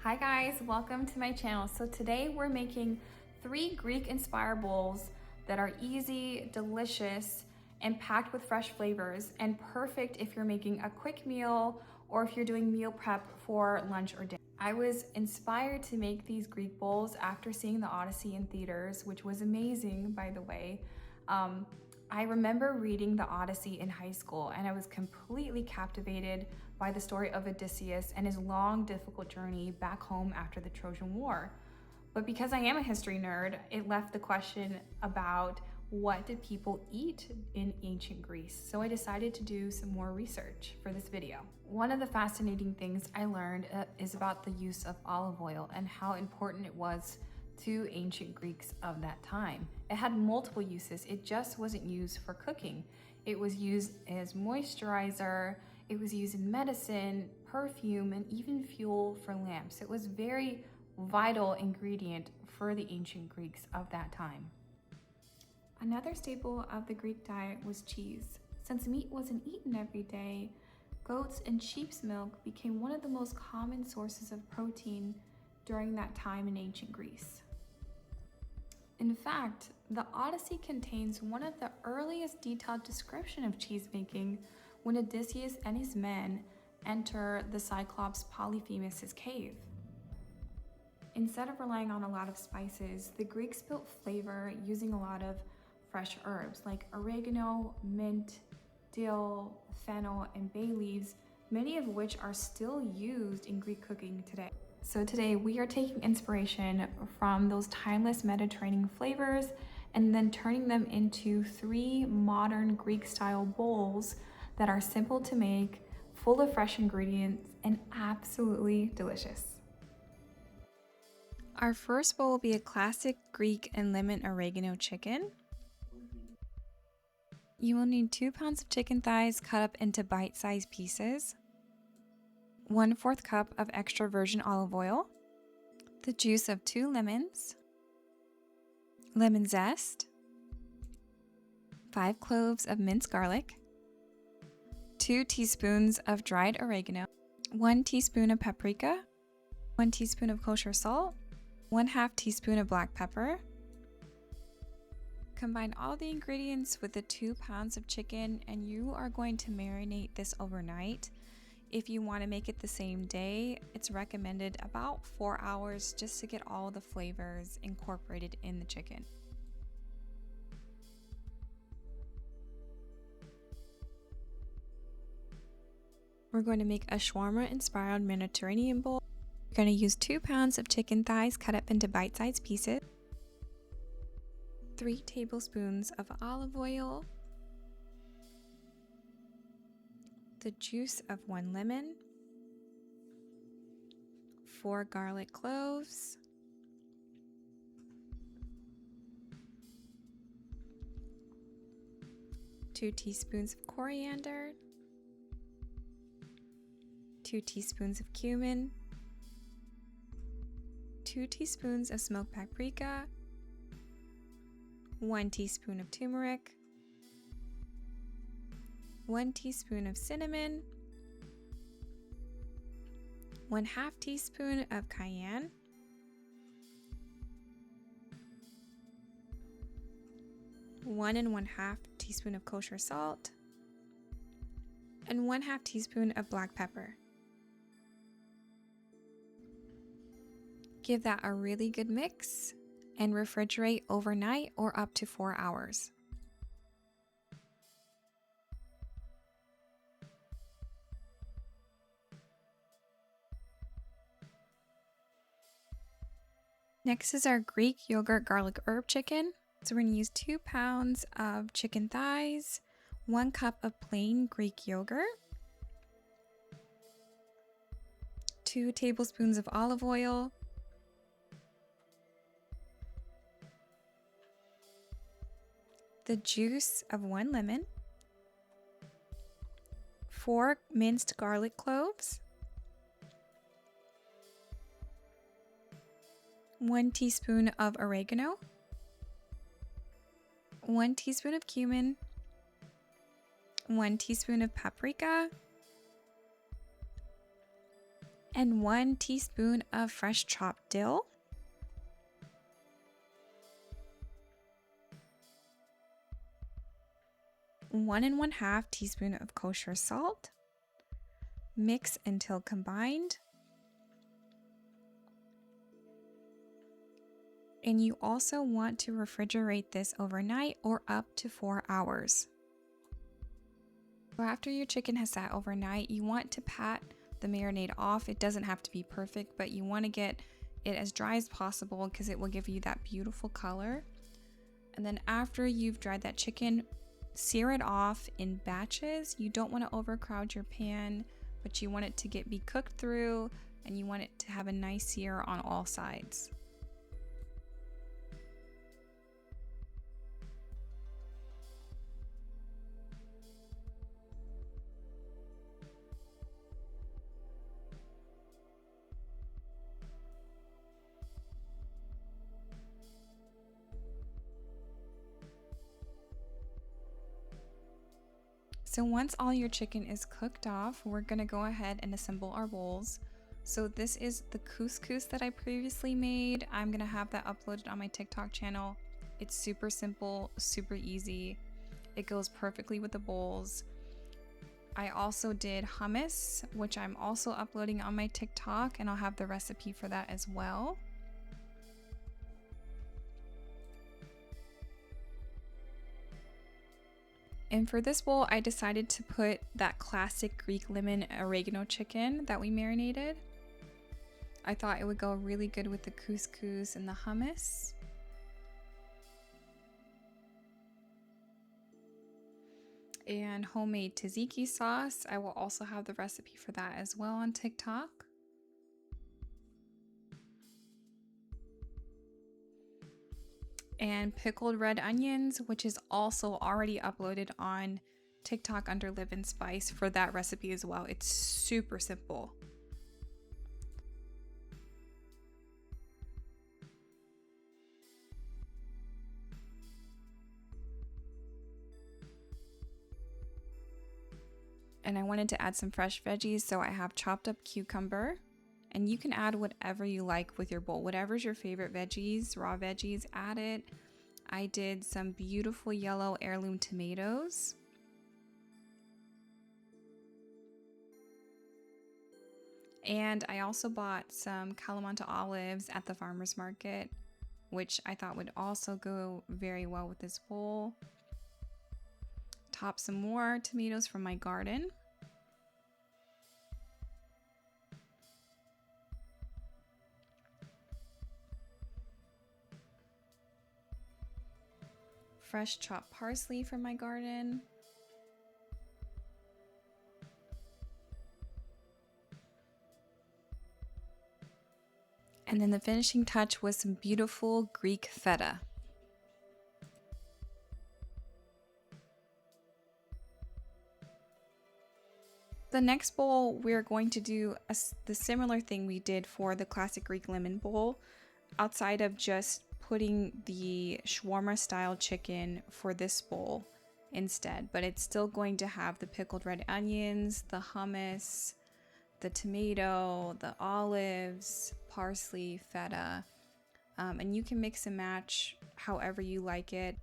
Hi guys, welcome to my channel. So today we're making 3 Greek-inspired bowls that are easy, delicious, and packed with fresh flavors, and perfect if you're making a quick meal or if you're doing meal prep for lunch or dinner. I was inspired to make these Greek bowls after seeing the Odyssey in theaters, which was amazing, by the way. I remember reading the Odyssey in high school, and I was completely captivated by the story of Odysseus and his long, difficult journey back home after the Trojan War. But because I am a history nerd, it left the question about what did people eat in ancient Greece? So I decided to do some more research for this video. One of the fascinating things I learned is about the use of olive oil and how important it was to ancient Greeks of that time. It had multiple uses. It just wasn't used for cooking. It was used as moisturizer, it was used in medicine, perfume, and even fuel for lamps. It was a very vital ingredient for the ancient Greeks of that time. Another staple of the Greek diet was cheese. Since meat wasn't eaten every day, goats and sheep's milk became one of the most common sources of protein during that time in ancient Greece. In fact, the Odyssey contains one of the earliest detailed description of cheese making when Odysseus and his men enter the Cyclops Polyphemus' cave. Instead of relying on a lot of spices, the Greeks built flavor using a lot of fresh herbs like oregano, mint, dill, fennel, and bay leaves, many of which are still used in Greek cooking today. So today we are taking inspiration from those timeless Mediterranean flavors and then turning them into 3 modern Greek-style bowls that are simple to make, full of fresh ingredients, and absolutely delicious. Our first bowl will be a classic Greek and lemon oregano chicken. You will need 2 pounds of chicken thighs cut up into bite-sized pieces, 1/4 cup of extra virgin olive oil, the juice of 2 lemons, lemon zest, 5 cloves of minced garlic, 2 teaspoons of dried oregano, 1 teaspoon of paprika, 1 teaspoon of kosher salt, 1/2 teaspoon of black pepper. Combine all the ingredients with the 2 pounds of chicken, and you are going to marinate this overnight. If you want to make it the same day, it's recommended about 4 hours just to get all the flavors incorporated in the chicken. We're going to make a shawarma-inspired Mediterranean bowl. We're going to use 2 pounds of chicken thighs cut up into bite-sized pieces, 3 tablespoons of olive oil, the juice of 1 lemon, 4 garlic cloves, 2 teaspoons of coriander, 2 teaspoons of cumin, 2 teaspoons of smoked paprika, 1 teaspoon of turmeric, 1 teaspoon of cinnamon, 1/2 teaspoon of cayenne, 1 1/2 teaspoon of kosher salt, and 1/2 teaspoon of black pepper. Give that a really good mix and refrigerate overnight or up to 4 hours. Next is our Greek yogurt garlic herb chicken. So we're going to use 2 pounds of chicken thighs, 1 cup of plain Greek yogurt, 2 tablespoons of olive oil, the juice of 1 lemon, 4 minced garlic cloves, 1 teaspoon of oregano, 1 teaspoon of cumin, 1 teaspoon of paprika, and 1 teaspoon of fresh chopped dill, 1 1/2 teaspoon of kosher salt. Mix until combined. And you also want to refrigerate this overnight or up to 4 hours. So after your chicken has sat overnight, you want to pat the marinade off. It doesn't have to be perfect, but you want to get it as dry as possible because it will give you that beautiful color. And then after you've dried that chicken, sear it off in batches. You don't want to overcrowd your pan, but you want it to be cooked through, and you want it to have a nice sear on all sides. So once all your chicken is cooked off, we're gonna go ahead and assemble our bowls. So this is the couscous that I previously made. I'm gonna have that uploaded on my TikTok channel. It's super simple, super easy. It goes perfectly with the bowls. I also did hummus, which I'm also uploading on my TikTok, and I'll have the recipe for that as well. And for this bowl, I decided to put that classic Greek lemon oregano chicken that we marinated. I thought it would go really good with the couscous and the hummus. And homemade tzatziki sauce. I will also have the recipe for that as well on TikTok. And pickled red onions, which is also already uploaded on TikTok under Liv&Spice for that recipe as well. It's super simple. And I wanted to add some fresh veggies, so I have chopped up cucumber. And you can add whatever you like with your bowl. Whatever's your favorite veggies, raw veggies, add it. I did some beautiful yellow heirloom tomatoes. And I also bought some Kalamata olives at the farmer's market, which I thought would also go very well with this bowl. Top some more tomatoes from my garden. Fresh chopped parsley from my garden. And then the finishing touch was some beautiful Greek feta. The next bowl, we're going to do the similar thing we did for the classic Greek lemon bowl, outside of just putting the shawarma style chicken for this bowl instead, but it's still going to have the pickled red onions, the hummus, the tomato, the olives, parsley, feta, and you can mix and match however you like it.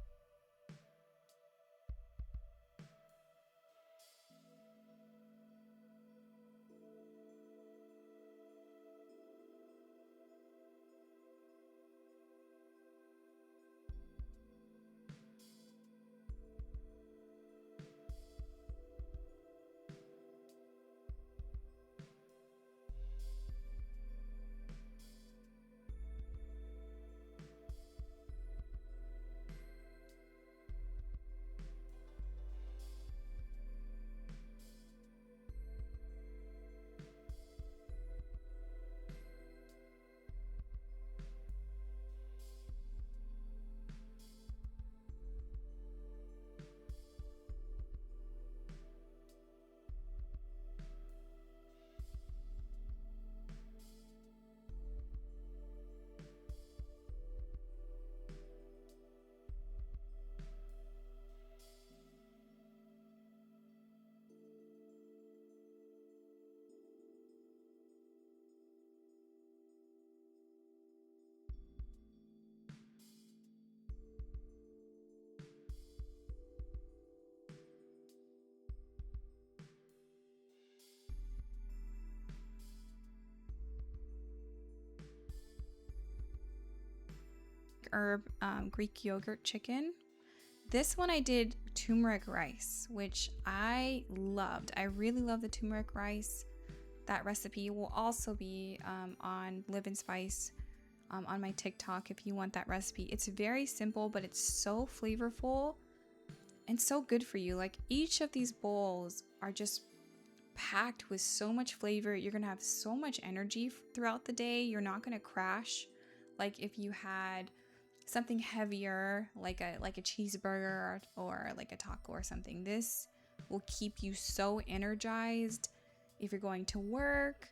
herb Greek yogurt chicken. This one I did turmeric rice, which I loved. I really love the turmeric rice. That recipe will also be on Liv&Spice on my TikTok if you want that recipe. It's very simple, but it's so flavorful and so good for you. Like, each of these bowls are just packed with so much flavor. You're gonna have so much energy throughout the day. You're not gonna crash like if you had something heavier like a cheeseburger or like a taco or something. This will keep you so energized if you're going to work,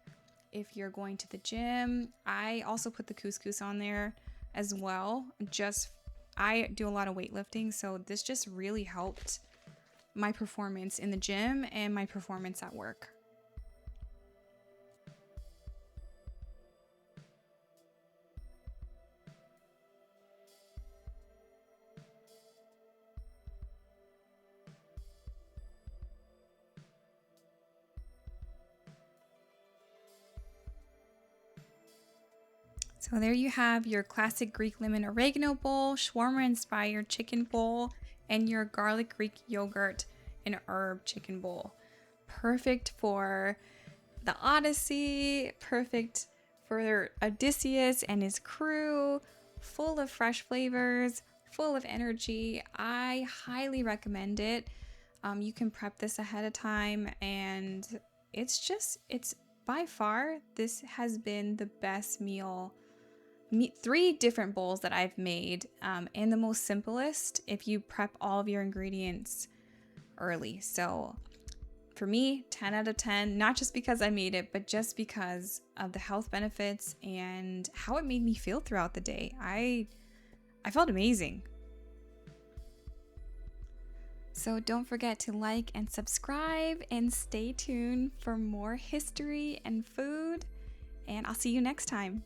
if you're going to the gym. I also put the couscous on there as well. I do a lot of weightlifting, so this just really helped my performance in the gym and my performance at work. So there you have your classic Greek lemon oregano bowl, shawarma inspired chicken bowl, and your garlic Greek yogurt and herb chicken bowl. Perfect for the Odyssey, perfect for Odysseus and his crew, full of fresh flavors, full of energy. I highly recommend it. You can prep this ahead of time, and it's by far, this has been the best meal. 3 different bowls that I've made, and the most simplest if you prep all of your ingredients early. So for me, 10 out of 10, not just because I made it, but just because of the health benefits and how it made me feel throughout the day. I felt amazing. So don't forget to like and subscribe and stay tuned for more history and food, and I'll see you next time.